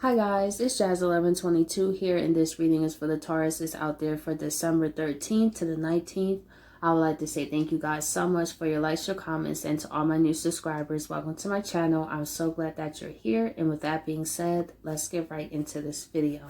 Hi guys, it's Jazz1122 here, and this reading is for the Taurus. It's out there for December 13th to the 19th. I would like to say thank you guys so much for your likes, your comments, and to all my new subscribers. Welcome to my channel. I'm so glad that you're here, and with that being said, let's get right into this video.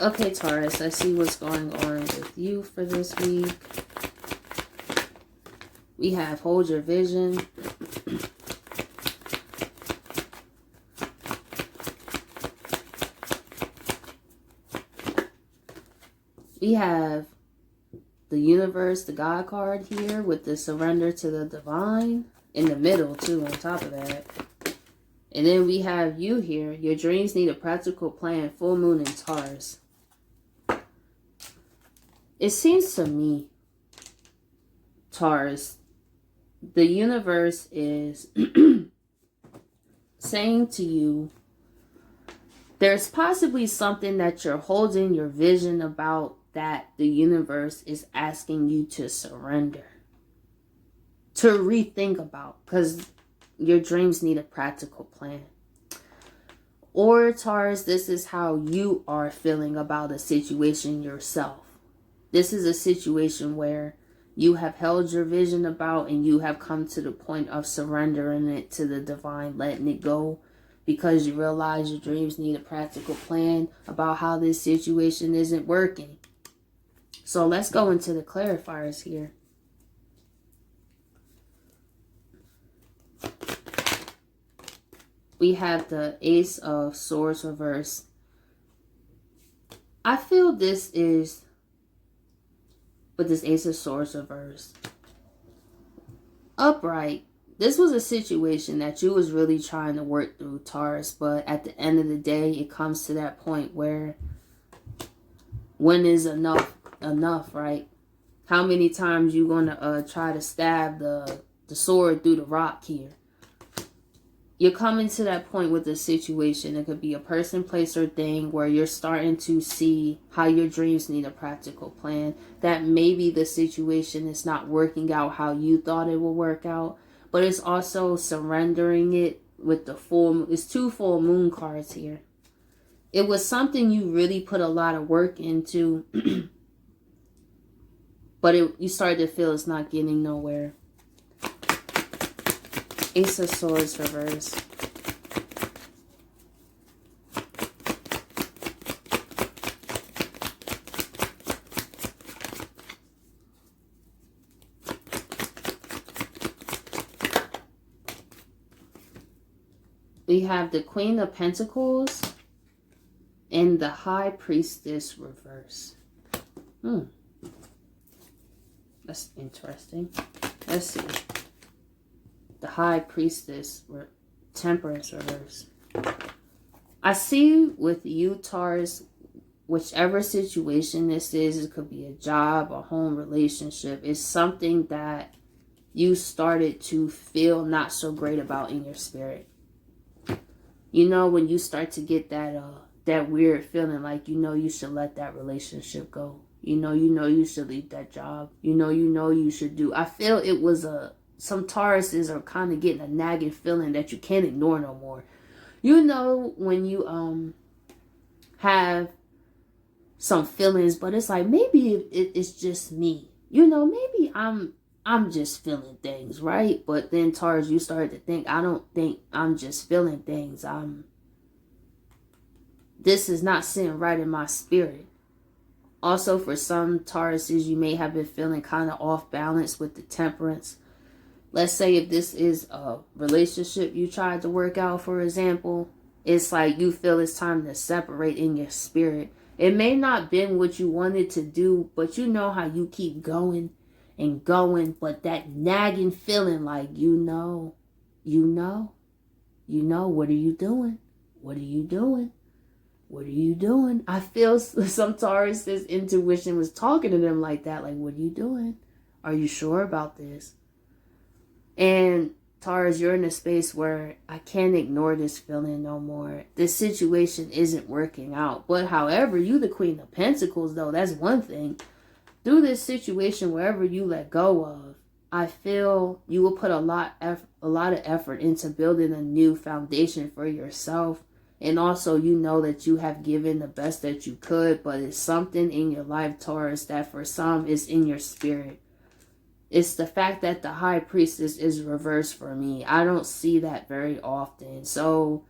Okay, Taurus, let's see what's going on with you for this week. We have Hold Your Vision. We have the universe, the God card here with the surrender to the divine in the middle too on top of that. And then we have you here. Your dreams need a practical plan. Full moon in Taurus. It seems to me, Taurus, the universe is saying to you, there's possibly something that you're holding your vision about that the universe is asking you to surrender, to rethink about, because your dreams need a practical plan. Or Taurus, this is how you are feeling about a situation yourself. This is a situation where you have held your vision about and you have come to the point of surrendering it to the divine, letting it go, because you realize your dreams need a practical plan about how this situation isn't working. So let's go into the clarifiers here. We have the Ace of Swords reverse. I feel this is, with this Ace of Swords reverse, upright. This was a situation that you was really trying to work through, Taurus, but at the end of the day, it comes to that point where when is enough, right? How many times you gonna try to stab the sword through the rock here? You're coming to that point with the situation. It could be a person, place, or thing where you're starting to see how your dreams need a practical plan. That maybe the situation is not working out how you thought it would work out. But it's also surrendering it with the full, it's two full moon cards here. It was something you really put a lot of work into, but you started to feel it's not getting nowhere. Ace of Swords reverse. We have the Queen of Pentacles and the High Priestess reverse. That's interesting. Let's see. The High Priestess, Temperance reverse. I see with you, Taurus, whichever situation this is, it could be a job, a home relationship, it's something that you started to feel not so great about in your spirit. You know, when you start to get that weird feeling like, you should let that relationship go. You know you should leave that job. You know you should do. I feel it was some Tauruses are kind of getting a nagging feeling that you can't ignore no more. You know when you have some feelings, but it's like maybe it's just me. Maybe I'm just feeling things, right? But then Taurus, you started to think, I don't think I'm just feeling things. This is not sitting right in my spirit. Also, for some Tauruses, you may have been feeling kind of off balance with the Temperance. Let's say if this is a relationship you tried to work out, for example, it's like you feel it's time to separate in your spirit. It may not been what you wanted to do, but you know how you keep going and going, but that nagging feeling like, what are you doing? What are you doing? What are you doing? I feel some Taurus's intuition was talking to them like that. Like, what are you doing? Are you sure about this? And Taurus, you're in a space where I can't ignore this feeling no more. This situation isn't working out. But however, you the Queen of Pentacles, though, that's one thing. Through this situation, wherever you let go of, I feel you will put a lot of effort into building a new foundation for yourself. And also, you know that you have given the best that you could, but it's something in your life, Taurus, that for some is in your spirit. It's the fact that the high priestess is reversed for me. I don't see that very often. So,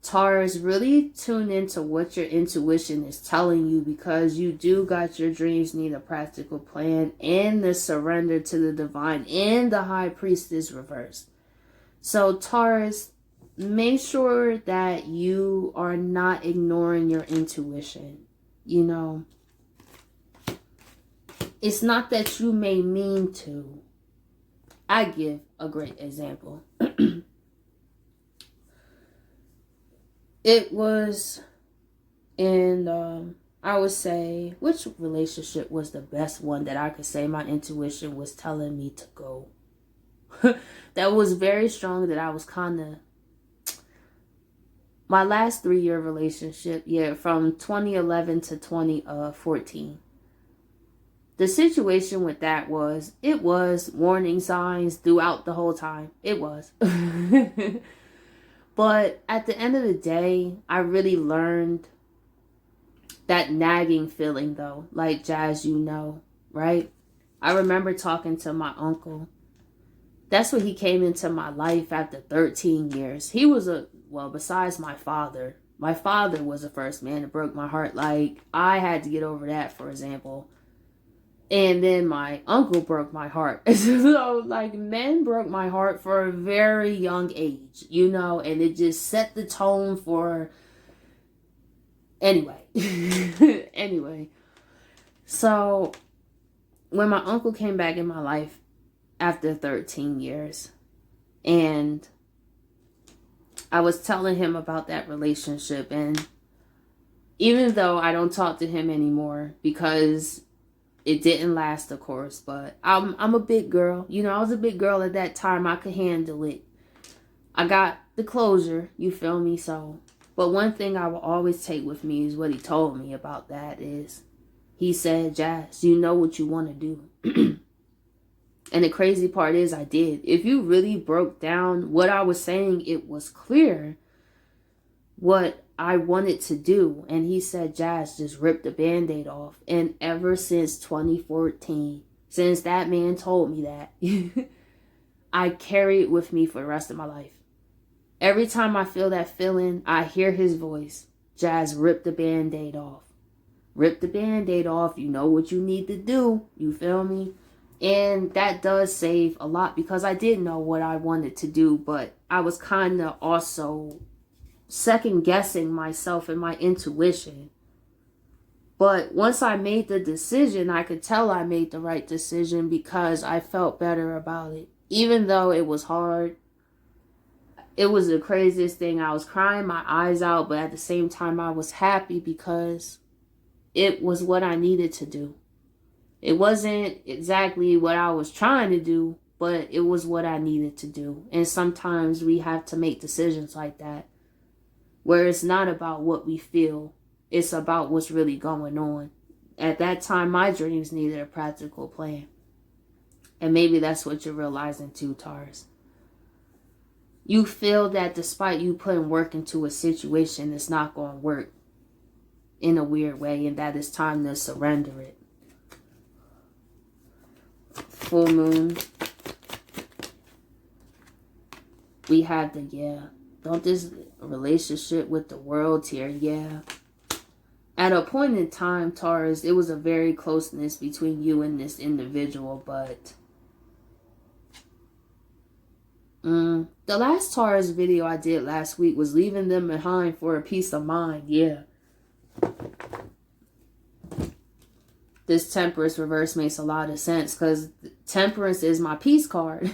Taurus, really tune into what your intuition is telling you, because you do got your dreams need a practical plan and the surrender to the divine and the high priestess reversed. So, Taurus, make sure that you are not ignoring your intuition. You know, it's not that you may mean to. I give a great example. It was in, I would say, which relationship was the best one that I could say my intuition was telling me to go? That was very strong, that I was kind of, my last 3-year relationship, yeah, from 2011 to 2014. The situation with that was, it was warning signs throughout the whole time. It was. But at the end of the day, I really learned that nagging feeling, though, like Jazz, you know, right? I remember talking to my uncle. That's when he came into my life after 13 years. He was well, besides my father was the first man that broke my heart. Like, I had to get over that, for example. And then my uncle broke my heart. So, like, men broke my heart for a very young age, you know, and it just set the tone for... Anyway. Anyway. So, when my uncle came back in my life after 13 years, and I was telling him about that relationship, and even though I don't talk to him anymore because... it didn't last, of course, but I'm a big girl. You know, I was a big girl at that time. I could handle it. I got the closure, you feel me? So, but one thing I will always take with me is what he told me about that is, he said, Jazz, you know what you want to do. And the crazy part is I did. If you really broke down what I was saying, it was clear what I wanted to do. And he said, Jazz, just rip the band-aid off. And ever since 2014, since that man told me that, I carry it with me for the rest of my life. Every time I feel that feeling, I hear his voice. Jazz, rip the band-aid off. Rip the band-aid off. You know what you need to do. You feel me? And that does save a lot, because I did know what I wanted to do, but I was kind of also second guessing myself and my intuition. But once I made the decision, I could tell I made the right decision, because I felt better about it. Even though it was hard, it was the craziest thing. I was crying my eyes out, but at the same time I was happy, because it was what I needed to do. It wasn't exactly what I was trying to do, but it was what I needed to do. And sometimes we have to make decisions like that, where it's not about what we feel, it's about what's really going on. At that time, my dreams needed a practical plan. And maybe that's what you're realizing too, Taurus. You feel that despite you putting work into a situation, it's not going to work in a weird way, and that it's time to surrender it. Full moon. We have the, don't this relationship with the world here, At a point in time, Taurus, it was a very closeness between you and this individual, but the last Taurus video I did last week was leaving them behind for a peace of mind, This Temperance reverse makes a lot of sense, because Temperance is my peace card.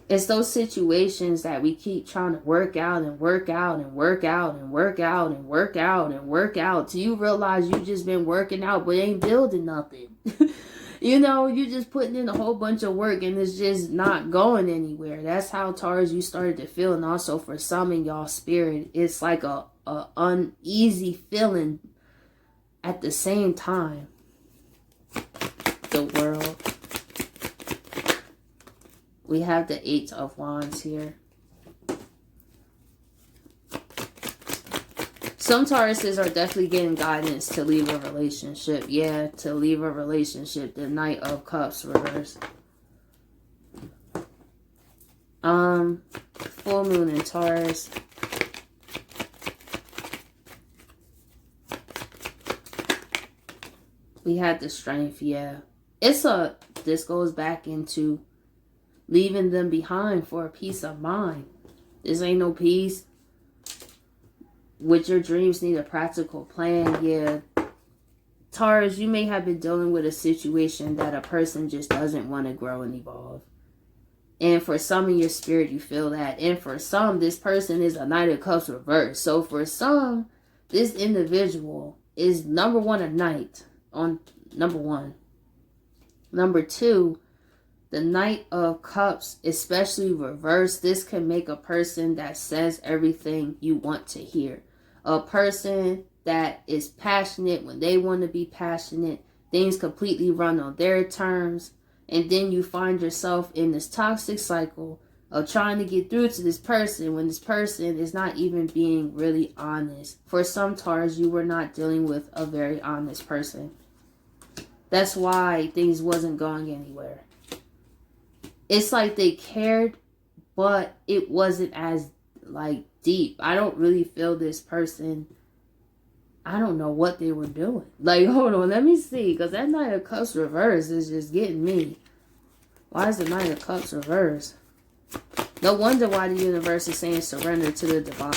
It's those situations that we keep trying to work out and work out and work out and work out and work out and work out till you realize you just been working out but ain't building nothing. You know, you're just putting in a whole bunch of work and it's just not going anywhere. That's how, Taurus, you started to feel. And also for some in y'all spirit, it's like a uneasy feeling at the same time. The World. We have the 8 of Wands here. Some Tauruses are definitely getting guidance to leave a relationship. Yeah, to leave a relationship. The Knight of Cups reverse. Full moon in Taurus. We had the Strength, yeah. This goes back into leaving them behind for a peace of mind. This ain't no peace. With your dreams need a practical plan, yeah. Taurus, you may have been dealing with a situation that a person just doesn't want to grow and evolve. And for some in your spirit, you feel that. And for some, this person is a Knight of Cups reversed. So for some, this individual is number one, a knight on number one. Number two, the Knight of Cups, especially reversed, this can make a person that says everything you want to hear. A person that is passionate when they want to be passionate. Things completely run on their terms. And then you find yourself in this toxic cycle of trying to get through to this person when this person is not even being really honest. For some Taurus, you were not dealing with a very honest person. That's why things wasn't going anywhere. It's like they cared, but it wasn't as like deep. I don't really feel this person. I don't know what they were doing. Like, hold on, let me see. Because that Knight of Cups reverse is just getting me. Why is the Knight of Cups reverse? No wonder why the universe is saying surrender to the divine.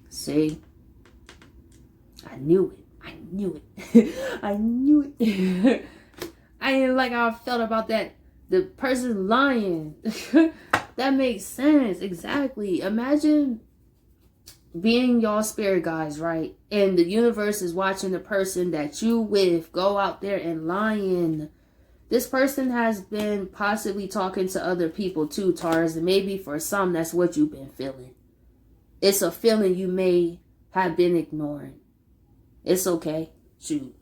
See? I knew it. I knew it. I knew it. I didn't like how I felt about that. The person lying. That makes sense. Exactly. Imagine being y'all spirit guides, right? And the universe is watching the person that you with go out there and lying. This person has been possibly talking to other people too, Taurus. And maybe for some, that's what you've been feeling. It's a feeling you may have been ignoring. It's okay. Shoot.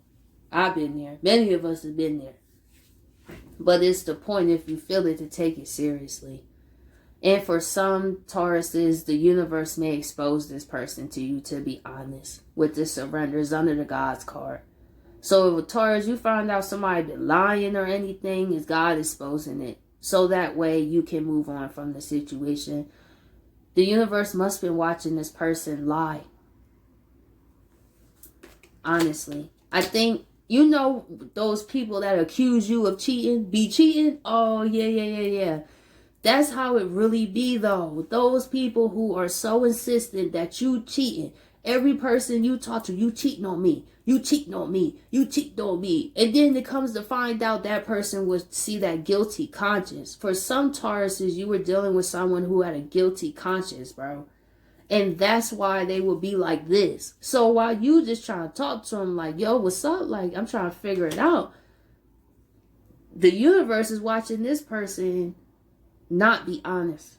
I've been there. Many of us have been there. But it's the point, if you feel it, to take it seriously. And for some Tauruses, the universe may expose this person to you, to be honest, with the surrenders under the God's card. So with Taurus, you find out somebody been lying or anything, is God exposing it. So that way you can move on from the situation. The universe must have been watching this person lie. Honestly. I think, you know, those people that accuse you of cheating, be cheating? Oh, yeah. That's how it really be, though. Those people who are so insistent that you cheating. Every person you talk to, you cheating on me. You cheating on me. You cheating on me. And then it comes to find out that person would see that guilty conscience. For some Tauruses, you were dealing with someone who had a guilty conscience, bro. And that's why they will be like this. So while you just trying to talk to them like, yo, what's up? Like, I'm trying to figure it out. The universe is watching this person not be honest.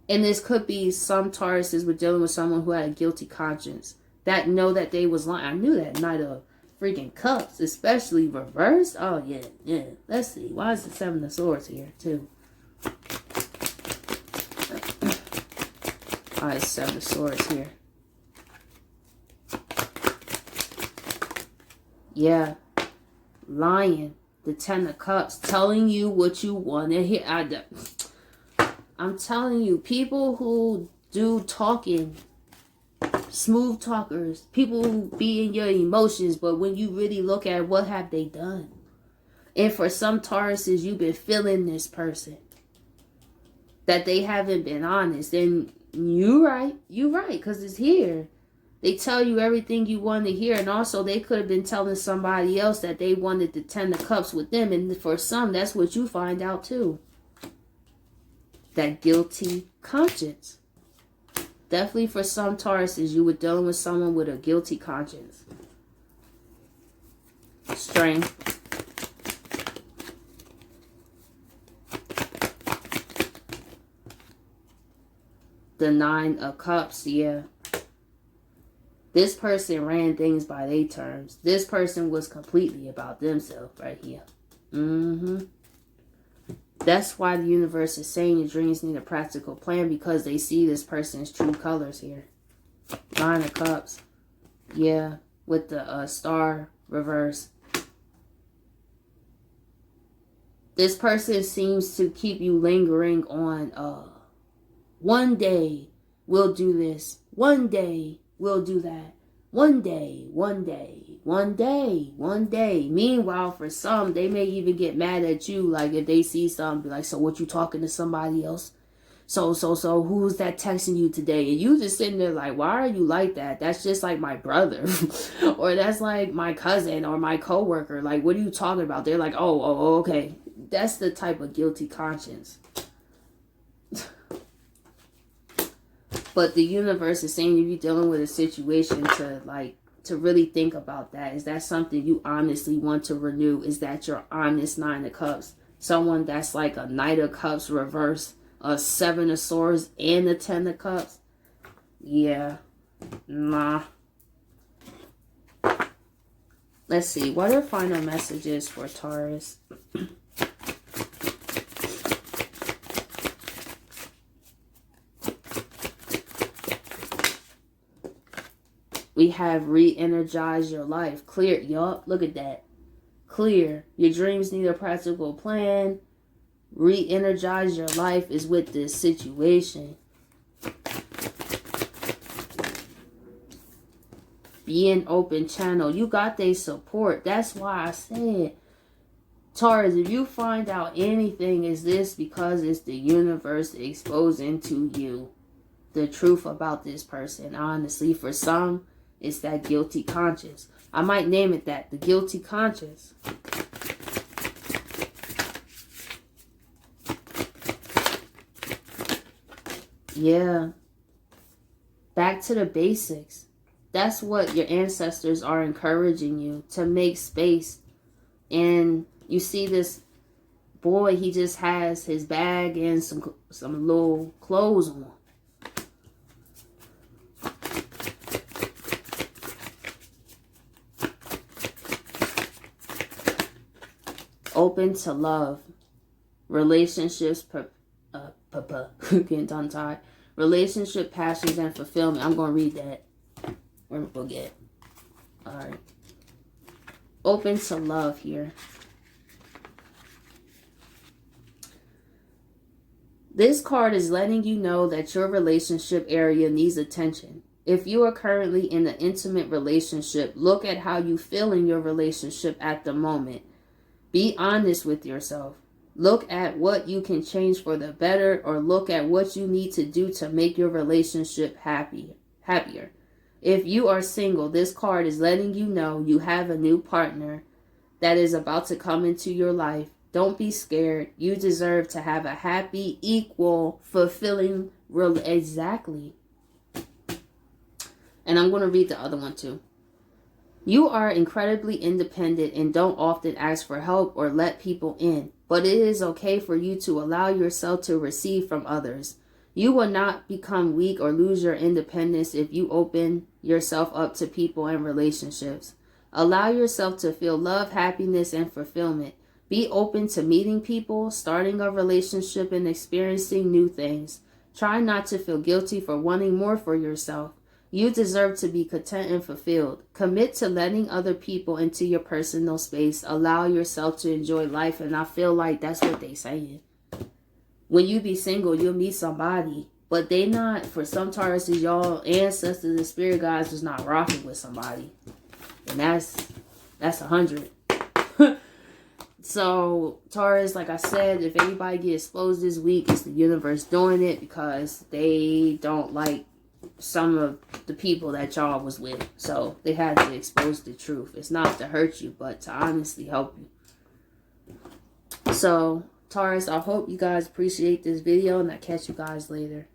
And this could be some Tauruses were dealing with someone who had a guilty conscience. That know that they was lying. I knew that Knight of freaking Cups, especially reversed. Oh, yeah. Let's see. Why is the Seven of Swords here, too? Alright, Seven of Swords here. Yeah. Lying. The Ten of Cups. Telling you what you want to hear. I'm telling you, people who do talking, smooth talkers, people who be in your emotions, but when you really look at what have they done. And for some Tauruses, you've been feeling this person. That they haven't been honest. And you're right, because it's here. They tell you everything you want to hear. And also, they could have been telling somebody else that they wanted the Ten of Cups with them. And for some, that's what you find out too. That guilty conscience. Definitely for some Tauruses, you were dealing with someone with a guilty conscience. Strength. The Nine of Cups, yeah. This person ran things by their terms. This person was completely about themselves right here. That's why the universe is saying your dreams need a practical plan, because they see this person's true colors here. Nine of Cups. Yeah, with the star reverse. This person seems to keep you lingering on, one day we'll do this. One day we'll do that. One day, one day, one day, one day. Meanwhile, for some, they may even get mad at you. Like if they see something, be like, so what, you talking to somebody else? So who's that texting you today? And you just sitting there like, why are you like that? That's just like my brother. Or that's like my cousin or my coworker. Like, what are you talking about? They're like, oh, okay. That's the type of guilty conscience. But the universe is saying if you're dealing with a situation to really think about that. Is that something you honestly want to renew? Is that your honest Nine of Cups? Someone that's like a Knight of Cups reverse, a Seven of Swords, and a Ten of Cups? Yeah. Nah. Let's see. What are final messages for Taurus? We have re-energize your life. Clear. Yup. Look at that. Clear. Your dreams need a practical plan. Re-energize your life is with this situation. Be an open channel. You got their support. That's why I said, Taurus, if you find out anything, is this because it's the universe exposing to you the truth about this person. Honestly, for some, it's that guilty conscience. I might name it that, the guilty conscience. Yeah. Back to the basics. That's what your ancestors are encouraging you, to make space. And you see this boy, he just has his bag and some little clothes on. Open to love. Relationships, getting tongue tied. Relationship, passions, and fulfillment. I'm going to read that. We're going to forget. Alright. Open to love here. This card is letting you know that your relationship area needs attention. If you are currently in an intimate relationship, look at how you feel in your relationship at the moment. Be honest with yourself. Look at what you can change for the better, or look at what you need to do to make your relationship happier. If you are single, this card is letting you know you have a new partner that is about to come into your life. Don't be scared. You deserve to have a happy, equal, fulfilling exactly. And I'm going to read the other one too. You are incredibly independent and don't often ask for help or let people in, but it is okay for you to allow yourself to receive from others. You will not become weak or lose your independence if you open yourself up to people and relationships. Allow yourself to feel love, happiness, and fulfillment. Be open to meeting people, starting a relationship, and experiencing new things. Try not to feel guilty for wanting more for yourself. You deserve to be content and fulfilled. Commit to letting other people into your personal space. Allow yourself to enjoy life. And I feel like that's what they saying. When you be single, you'll meet somebody. But they not, for some Tauruses, y'all ancestors and spirit guides is not rocking with somebody. And that's 100. So, Taurus, like I said, if anybody gets exposed this week, it's the universe doing it because they don't like some of the people that y'all was with. So they had to expose the truth. It's not to hurt you, but to honestly help you. So Taurus, I hope you guys appreciate this video, and I'll catch you guys later.